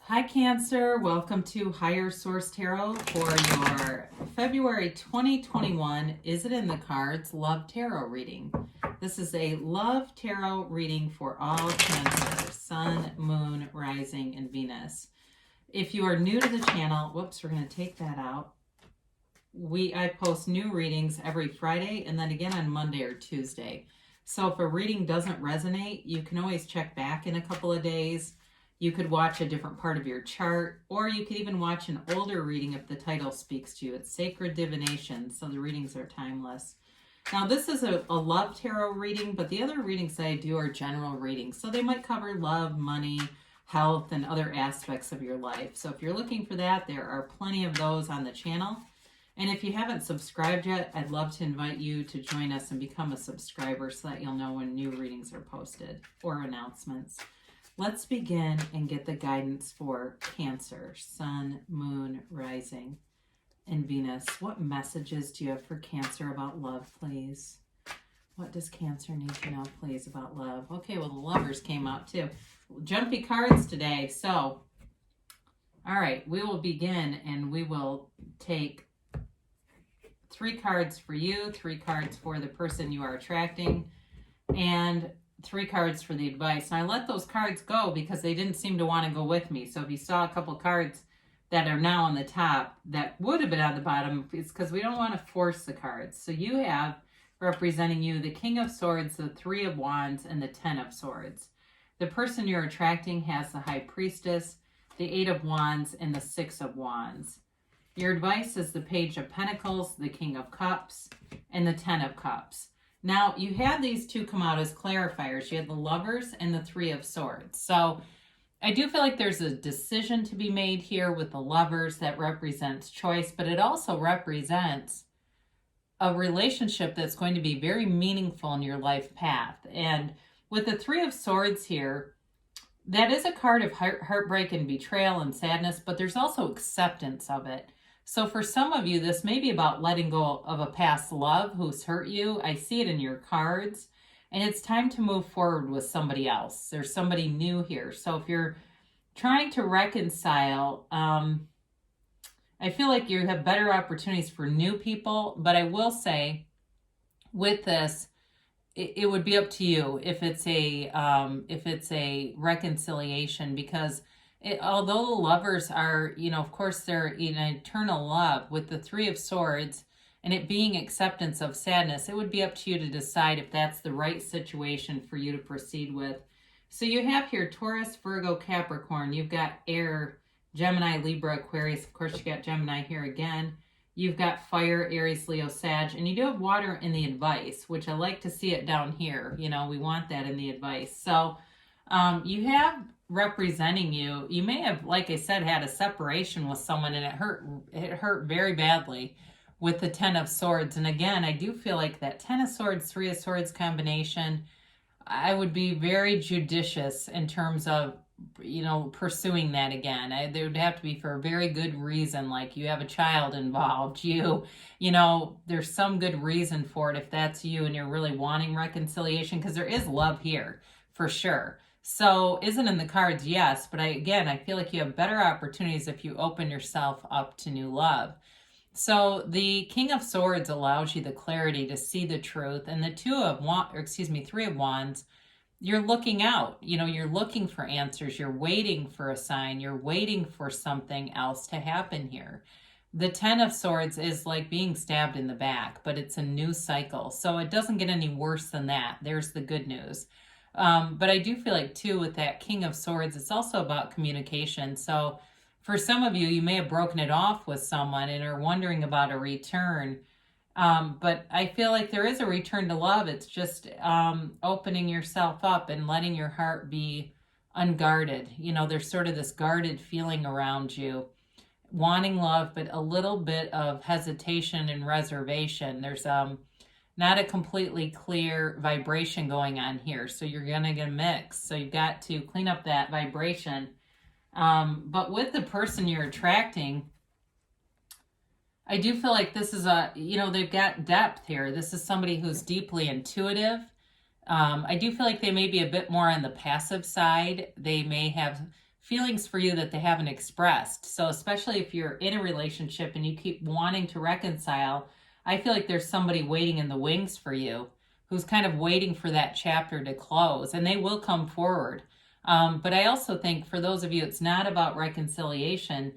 Hi Cancer, welcome to Higher Source Tarot for your February 2021 Is It in the Cards Love Tarot reading. This is a love tarot reading for all Cancer, Sun, Moon, Rising, and Venus. If you are new to the channel, whoops, we're going to take that out. I post new readings every Friday and then again on Monday or Tuesday. So if a reading doesn't resonate, you can always check back in a couple of days. You could watch a different part of your chart, or you could even watch an older reading if the title speaks to you. It's Sacred Divination, so the readings are timeless. Now, this is a love tarot reading, but the other readings that I do are general readings. So they might cover love, money, health, and other aspects of your life. So if you're looking for that, there are plenty of those on the channel. And if you haven't subscribed yet, I'd love to invite you to join us and become a subscriber so that you'll know when new readings are posted or announcements. Let's begin and get the guidance for Cancer, Sun, Moon, Rising, and Venus. What messages do you have for Cancer about love, please? What does Cancer need to know, please, about love? Okay, well, the Lovers came out too. Jumpy cards today. So, all right, we will begin and we will take 3 cards for you, 3 cards for the person you are attracting, and 3 cards for the advice. And I let those cards go because they didn't seem to want to go with me. So if you saw a couple cards that are now on the top that would have been on the bottom, it's because we don't want to force the cards. So you have, representing you, the King of Swords, the 3 of Wands, and the 10 of Swords. The person you're attracting has the High Priestess, the 8 of Wands, and the 6 of Wands. Your advice is the Page of Pentacles, the King of Cups, and the 10 of Cups. Now, you had these 2 come out as clarifiers. You had the Lovers and the 3 of Swords. So I do feel like there's a decision to be made here with the Lovers that represents choice, but it also represents a relationship that's going to be very meaningful in your life path. And with the 3 of Swords here, that is a card of heartbreak and betrayal and sadness, but there's also acceptance of it. So for some of you, this may be about letting go of a past love who's hurt you. I see it in your cards. And it's time to move forward with somebody else. There's somebody new here. So if you're trying to reconcile, I feel like you have better opportunities for new people. But I will say, with this, it would be up to you if it's a reconciliation, because although the Lovers are, of course, they're in eternal love, with the 3 of Swords and it being acceptance of sadness, it would be up to you to decide if that's the right situation for you to proceed with. So you have here Taurus, Virgo, Capricorn. You've got air, Gemini, Libra, Aquarius. Of course, you got Gemini here again. You've got fire, Aries, Leo, Sag, and you do have water in the advice, which I like to see it down here. We want that in the advice. So you have, representing you, you may have, like I said, had a separation with someone and it hurt very badly with the 10 of Swords. And again, I do feel like that 10 of Swords, 3 of Swords combination, I would be very judicious in terms of pursuing that again. There would have to be for a very good reason, like you have a child involved, there's some good reason for it if that's you and you're really wanting reconciliation, because there is love here for sure. So isn't in the cards, yes, but I feel like you have better opportunities if you open yourself up to new love. So the King of Swords allows you the clarity to see the truth, and the 3 of Wands, you're looking out, you're looking for answers, you're waiting for a sign, you're waiting for something else to happen here. The 10 of Swords is like being stabbed in the back, but it's a new cycle. So it doesn't get any worse than that. There's the good news. But I do feel like, too, with that King of Swords, it's also about communication. So for some of you, you may have broken it off with someone and are wondering about a return. But I feel like there is a return to love. It's just opening yourself up and letting your heart be unguarded. There's sort of this guarded feeling around you, wanting love, but a little bit of hesitation and reservation. There's not a completely clear vibration going on here. So you're going to get a mix. So you've got to clean up that vibration. But with the person you're attracting, I do feel like this is they've got depth here. This is somebody who's deeply intuitive. I do feel like they may be a bit more on the passive side. They may have feelings for you that they haven't expressed. So especially if you're in a relationship and you keep wanting to reconcile, I feel like there's somebody waiting in the wings for you who's kind of waiting for that chapter to close, and they will come forward. But I also think for those of you, it's not about reconciliation.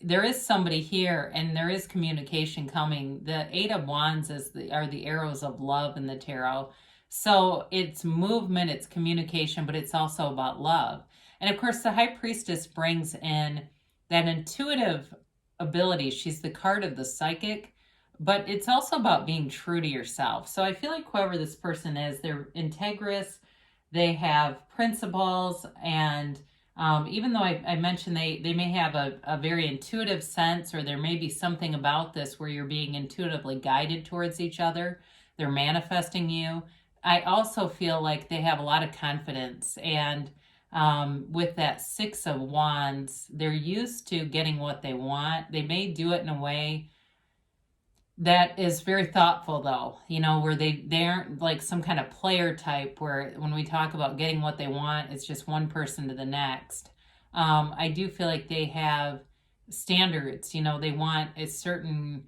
There is somebody here, and there is communication coming. The Eight of Wands are the arrows of love in the tarot. So it's movement, it's communication, but it's also about love. And of course, the High Priestess brings in that intuitive ability. She's the card of the psychic, but it's also about being true to yourself. So I feel like whoever this person is, they're integrous, they have principles, and even though I mentioned they may have a very intuitive sense, or there may be something about this where you're being intuitively guided towards each other, they're manifesting you. I also feel like they have a lot of confidence, and with that Six of Wands, they're used to getting what they want. They may do it in a way that is very thoughtful, though, where they aren't like some kind of player type where when we talk about getting what they want, it's just one person to the next. I do feel like they have standards. They want a certain,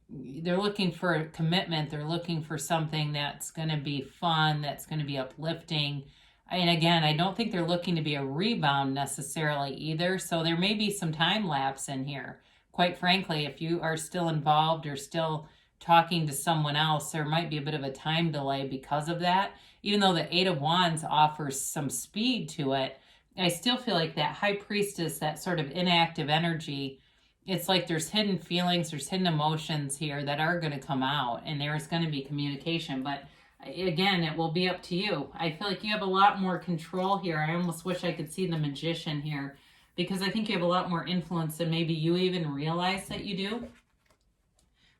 they're looking for a commitment. They're looking for something that's going to be fun, that's going to be uplifting. And again, I don't think they're looking to be a rebound necessarily either. So there may be some time lapse in here. Quite frankly, if you are still involved or still talking to someone else, there might be a bit of a time delay because of that. Even though the Eight of Wands offers some speed to it, I still feel like that High Priestess, that sort of inactive energy, it's like there's hidden feelings, there's hidden emotions here that are going to come out, and there's going to be communication. But again, it will be up to you. I feel like you have a lot more control here. I almost wish I could see the Magician here, because I think you have a lot more influence than maybe you even realize that you do.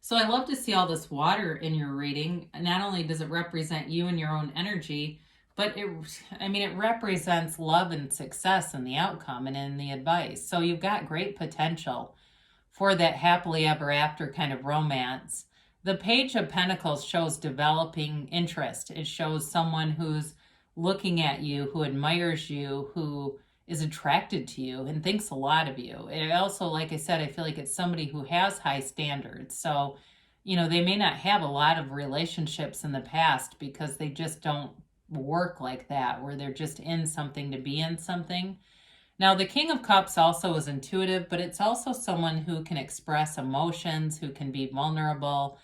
So I love to see all this water in your reading. Not only does it represent you and your own energy, but it represents love and success in the outcome and in the advice. So you've got great potential for that happily ever after kind of romance. The Page of Pentacles shows developing interest. It shows someone who's looking at you, who admires you, who is attracted to you and thinks a lot of you. It also, like I said, I feel like it's somebody who has high standards. So, they may not have a lot of relationships in the past because they just don't work like that, where they're just in something to be in something. Now, the King of Cups also is intuitive, but it's also someone who can express emotions, who can be vulnerable.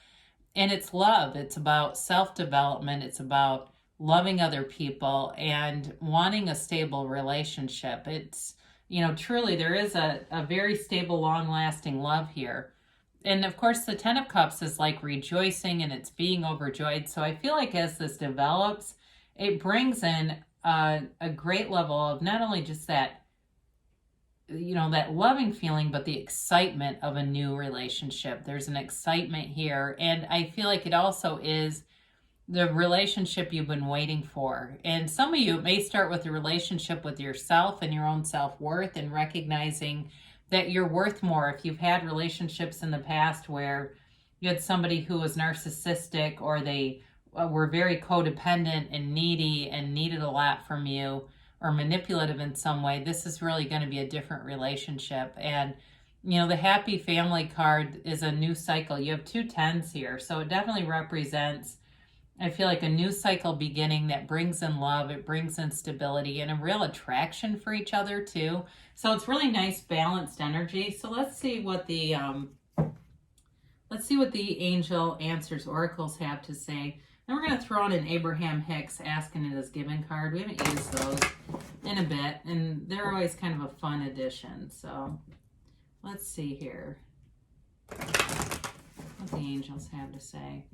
And it's love. It's about self-development. It's about loving other people and wanting a stable relationship. It's, truly there is a very stable, long-lasting love here. And of course, the Ten of Cups is like rejoicing, and it's being overjoyed. So I feel like as this develops, it brings in a great level of not only just that, that loving feeling, but the excitement of a new relationship. There's an excitement here. And I feel like it also is the relationship you've been waiting for. And some of you, it may start with a relationship with yourself and your own self-worth, and recognizing that you're worth more. If you've had relationships in the past where you had somebody who was narcissistic, or they were very codependent and needy and needed a lot from you, or manipulative in some way, this is really going to be a different relationship. And the Happy Family card is a new cycle. You have 2 tens here, so it definitely represents, I feel like, a new cycle beginning that brings in love, it brings in stability, and a real attraction for each other too. So it's really nice, balanced energy. So let's see what the angel answers oracles have to say. Then we're going to throw in an Abraham Hicks Asking It Is Given card. We haven't used those in a bit, and they're always kind of a fun addition. So let's see here what the angels have to say.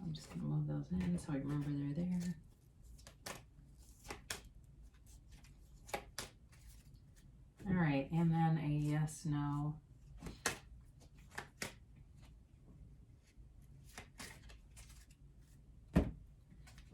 I'm just going to move those in so I remember they're there. All right, and then a yes, no.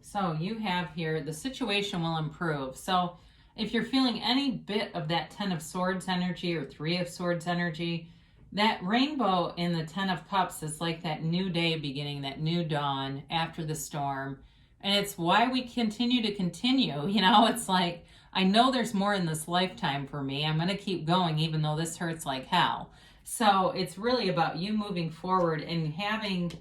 So you have here, the situation will improve. So if you're feeling any bit of that Ten of Swords energy or Three of Swords energy, that rainbow in the Ten of Cups is like that new day beginning, that new dawn after the storm. And it's why we continue to continue. It's like I know there's more in this lifetime for me. I'm going to keep going even though this hurts like hell. So it's really about you moving forward and having,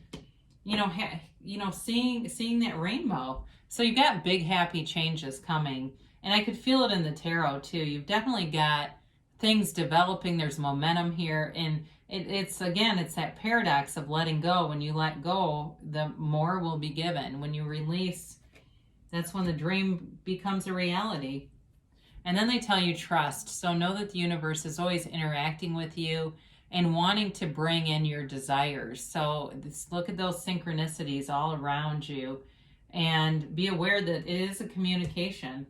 seeing that rainbow. So you've got big happy changes coming, and I could feel it in the tarot too. You've definitely got things developing. There's momentum here, and it's that paradox of letting go. When you let go, the more will be given. When you release, that's when the dream becomes a reality. And then they tell you trust. So know that the universe is always interacting with you and wanting to bring in your desires. So look at those synchronicities all around you and be aware that it is a communication.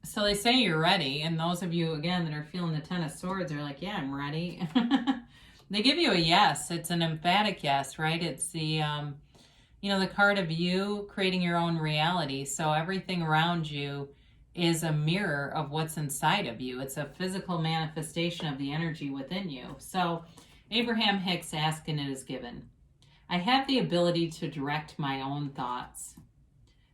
So they say you're ready. And those of you, again, that are feeling the Ten of Swords are like, yeah, I'm ready. They give you a yes. It's an emphatic yes, right? It's the, the card of you creating your own reality. So everything around you is a mirror of what's inside of you. It's a physical manifestation of the energy within you. So Abraham Hicks asked and it is given. I have the ability to direct my own thoughts.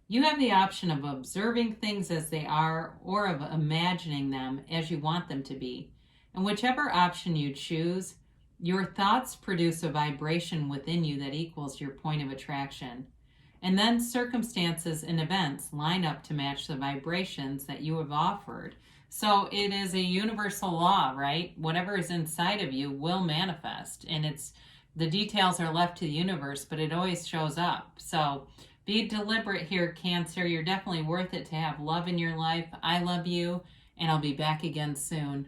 You have the option of observing things as they are or of imagining them as you want them to be. And whichever option you choose, your thoughts produce a vibration within you that equals your point of attraction. And then circumstances and events line up to match the vibrations that you have offered. So it is a universal law, right? Whatever is inside of you will manifest. And the details are left to the universe, but it always shows up. So be deliberate here, Cancer. You're definitely worth it to have love in your life. I love you, and I'll be back again soon.